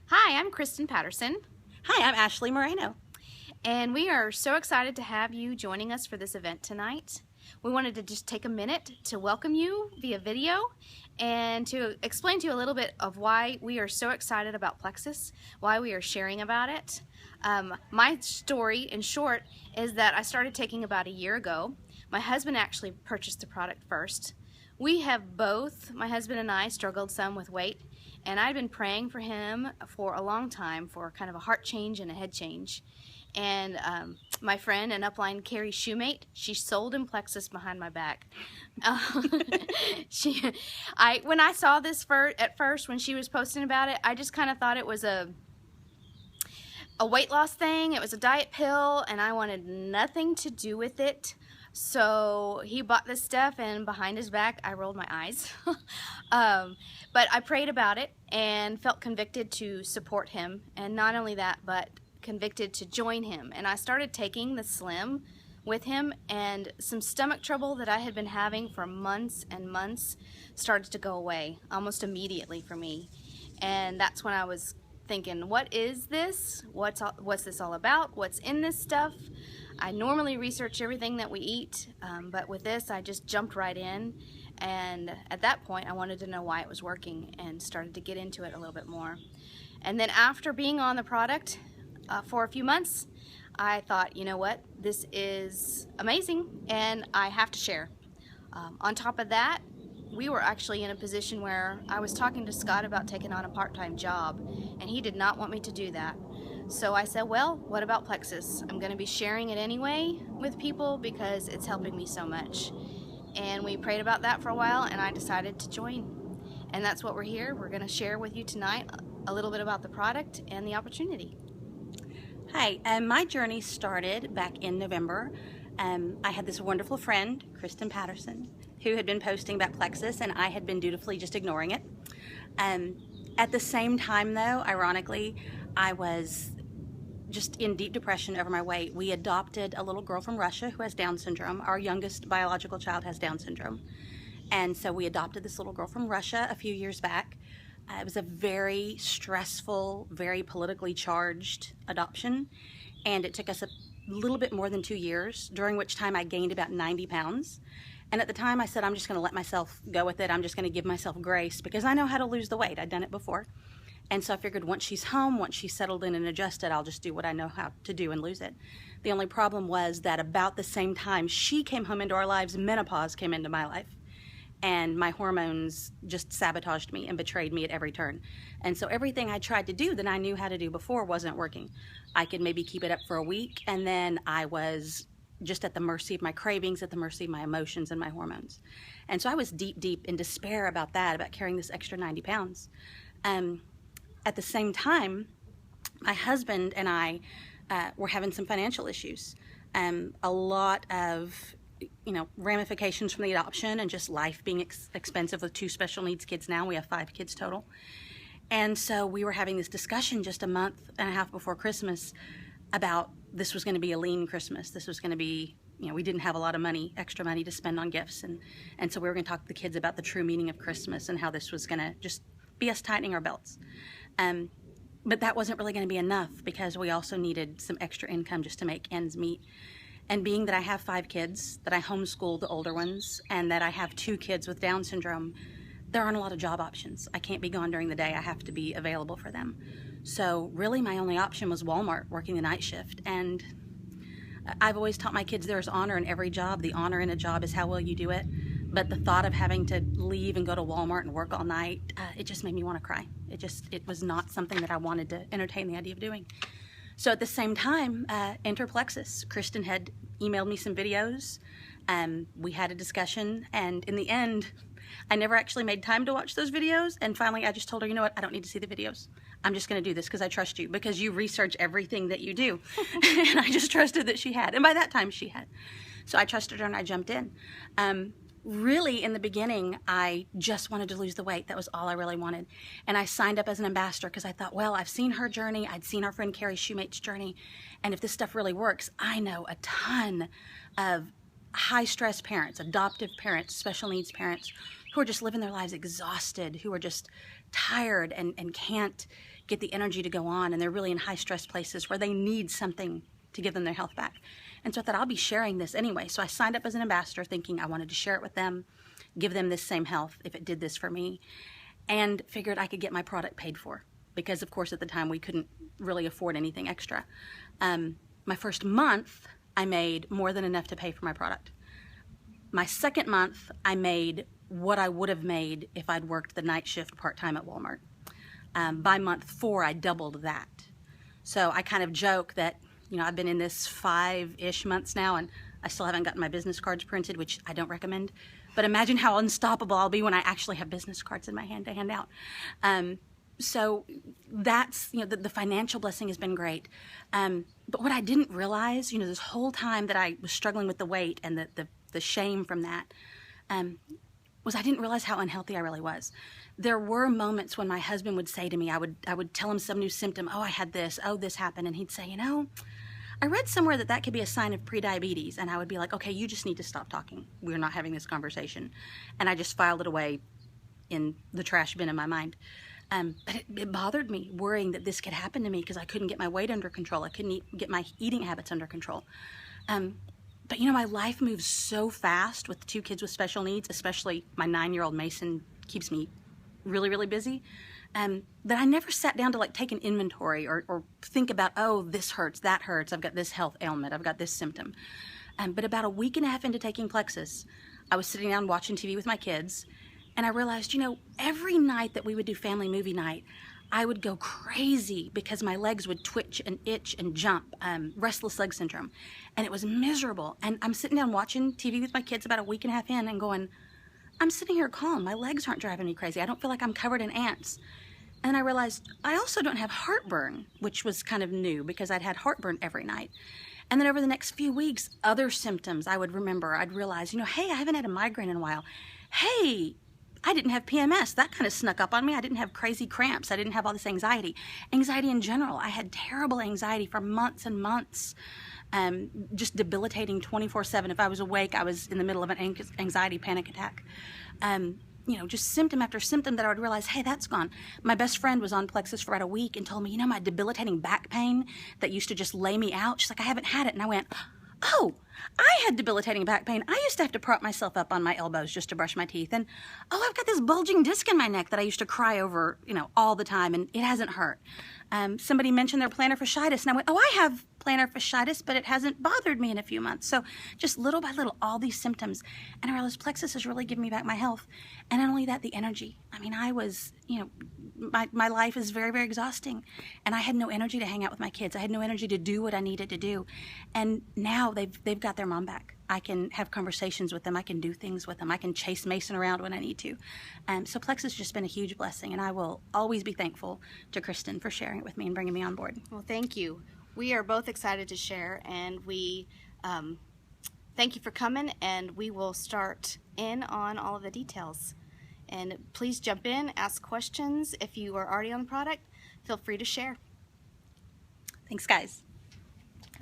Hi, I'm Kristen Patterson, Hi, I'm Ashley Moreno. and we are so excited to have you joining us for this event tonight. We wanted to just take a minute to welcome you via video and to explain to you a little bit of why we are so excited about Plexus, why we are sharing about it. My story, in short, is that I started taking about a year ago. My husband actually purchased the product first. We have both, my husband and I, struggled some with weight, and I've been praying for him for a long time for kind of a heart change and a head change. And my friend and upline Carrie Shoemate, she sold him Plexus behind my back. Uh, when I saw this at first when she was posting about it, I just kind of thought it was a weight loss thing. It was a diet pill, and I wanted nothing to do with it. So he bought this stuff, and behind his back, I rolled my eyes. But I prayed about it and felt convicted to support him. And not only that, but convicted to join him. And I started taking the Slim with him, and some stomach trouble that I had been having for months and months started to go away almost immediately for me. And that's when I was thinking, what is this? What's this all about? What's in this stuff? I normally research everything that we eat, but with this I just jumped right in, and at that point I wanted to know why it was working and started to get into it a little bit more. And then after being on the product for a few months, I thought, you know what, this is amazing and I have to share. On top of that, we were actually in a position where I was talking to Scott about taking on a part-time job, and he did not want me to do that. So I said, well, what about Plexus? I'm going to be sharing it anyway with people because it's helping me so much. And we prayed about that for a while, and I decided to join. And that's what we're here. We're going to share with you tonight a little bit about the product and the opportunity. Hi, my journey started back in November. I had this wonderful friend, Kristen Patterson, who had been posting about Plexus, and I had been dutifully just ignoring it. At the same time, though, ironically, I was just in deep depression over my weight. We adopted a little girl from Russia who has Down syndrome. Our youngest biological child has Down syndrome. And so we adopted this little girl from Russia a few years back. It was a very stressful, very politically charged adoption, and it took us a little bit more than 2 years, during which time I gained about 90 pounds. And at the time I said, I'm just going to let myself go with it. I'm just going to give myself grace because I know how to lose the weight. I'd done it before. And so I figured once she's home, once she's settled in and adjusted, I'll just do what I know how to do and lose it. The only problem was that about the same time she came home into our lives, menopause came into my life. And my hormones just sabotaged me and betrayed me at every turn. And so everything I tried to do that I knew how to do before wasn't working. I could maybe keep it up for a week, and then I was just at the mercy of my cravings, at the mercy of my emotions and my hormones. And so I was deep, deep in despair about that, about carrying this extra 90 pounds. At the same time, my husband and I were having some financial issues. A lot of ramifications from the adoption and just life being expensive with 2 special needs kids now. We have 5 kids total. And so we were having this discussion just a month and a half before Christmas about this was going to be a lean Christmas. This was going to be, we didn't have a lot of money, extra money to spend on gifts. And so we were going to talk to the kids about the true meaning of Christmas and how this was going to just be us tightening our belts. But that wasn't really going to be enough because we also needed some extra income just to make ends meet. And being that I have 5 kids, that I homeschool the older ones, and that I have 2 kids with Down syndrome, there aren't a lot of job options. I can't be gone during the day. I have to be available for them. So really my only option was Walmart, working the night shift. And I've always taught my kids there's honor in every job. The honor in a job is how well you do it. But the thought of having to leave and go to Walmart and work all night, it just made me want to cry. It was not something that I wanted to entertain the idea of doing. So at the same time, enter Plexus. Kristen had emailed me some videos. We had a discussion, and in the end, I never actually made time to watch those videos. And finally, I just told her, you know what, I don't need to see the videos. I'm just going to do this because I trust you, because you research everything that you do. And I just trusted that she had. And by that time, she had. So I trusted her and I jumped in. Really, in the beginning, I just wanted to lose the weight. That was all I really wanted. And I signed up as an ambassador because I thought, well, I've seen her journey. I'd seen our friend Carrie Shoemate's journey. And if this stuff really works, I know a ton of high-stress parents, adoptive parents, special needs parents who are just living their lives exhausted, who are just tired and can't get the energy to go on, and they're really in high stress places where they need something to give them their health back. And so I thought, I'll be sharing this anyway. So I signed up as an ambassador thinking I wanted to share it with them, give them this same health if it did this for me, and figured I could get my product paid for, because of course at the time we couldn't really afford anything extra. My first month I made more than enough to pay for my product. My second month I made what I would have made if I'd worked the night shift part-time at Walmart. By month 4 I doubled that. So I kind of joke that, you know, I've been in this 5-ish months now and I still haven't gotten my business cards printed, which I don't recommend. But imagine how unstoppable I'll be when I actually have business cards in my hand to hand out. So that's, you know, the financial blessing has been great. But what I didn't realize, you know, this whole time that I was struggling with the weight and the shame from that, was I didn't realize how unhealthy I really was. There were moments when my husband would say to me, I would tell him some new symptom. Oh, I had this. Oh, this happened. And he'd say, you know, I read somewhere that could be a sign of prediabetes. And I would be like, okay, you just need to stop talking. We're not having this conversation. And I just filed it away in the trash bin in my mind. But it bothered me, worrying that this could happen to me because I couldn't get my weight under control. I couldn't get my eating habits under control. But you know, my life moves so fast with 2 kids with special needs, especially my 9-year-old Mason keeps me really, really busy, that I never sat down to like take an inventory or think about, oh, this hurts, that hurts, I've got this health ailment, I've got this symptom. But about a week and a half into taking Plexus, I was sitting down watching TV with my kids, and I realized, you know, every night that we would do family movie night, I would go crazy because my legs would twitch and itch and jump, restless leg syndrome. And it was miserable. And I'm sitting down watching TV with my kids about a week and a half in and going, I'm sitting here calm. My legs aren't driving me crazy. I don't feel like I'm covered in ants. And I realized I also don't have heartburn, which was kind of new because I'd had heartburn every night. And then over the next few weeks, other symptoms I would remember. I'd realize, you know, hey, I haven't had a migraine in a while. Hey, I didn't have PMS. That kind of snuck up on me. I didn't have crazy cramps. I didn't have all this anxiety. Anxiety in general. I had terrible anxiety for months and months, just debilitating 24/7. If I was awake, I was in the middle of an anxiety panic attack. You know, just symptom after symptom that I would realize, hey, that's gone. My best friend was on Plexus for about a week and told me, you know, my debilitating back pain that used to just lay me out. She's like, I haven't had it. And I went, oh, I had debilitating back pain. I used to have to prop myself up on my elbows just to brush my teeth. And, oh, I've got this bulging disc in my neck that I used to cry over, you know, all the time, and it hasn't hurt. Somebody mentioned their plantar fasciitis, and I went, oh, I have plantar fasciitis, but it hasn't bothered me in a few months. So just little by little, all these symptoms. And I realized Plexus has really given me back my health. And not only that, the energy. I mean, I was, you know, my life is very, very exhausting. And I had no energy to hang out with my kids. I had no energy to do what I needed to do. And now they've got their mom back. I can have conversations with them. I can do things with them. I can chase Mason around when I need to. So Plexus has just been a huge blessing, and I will always be thankful to Kristen for sharing it with me and bringing me on board. Well, thank you. We are both excited to share, and we thank you for coming, and we will start in on all of the details. And please jump in, ask questions. If you are already on the product, feel free to share. Thanks, guys.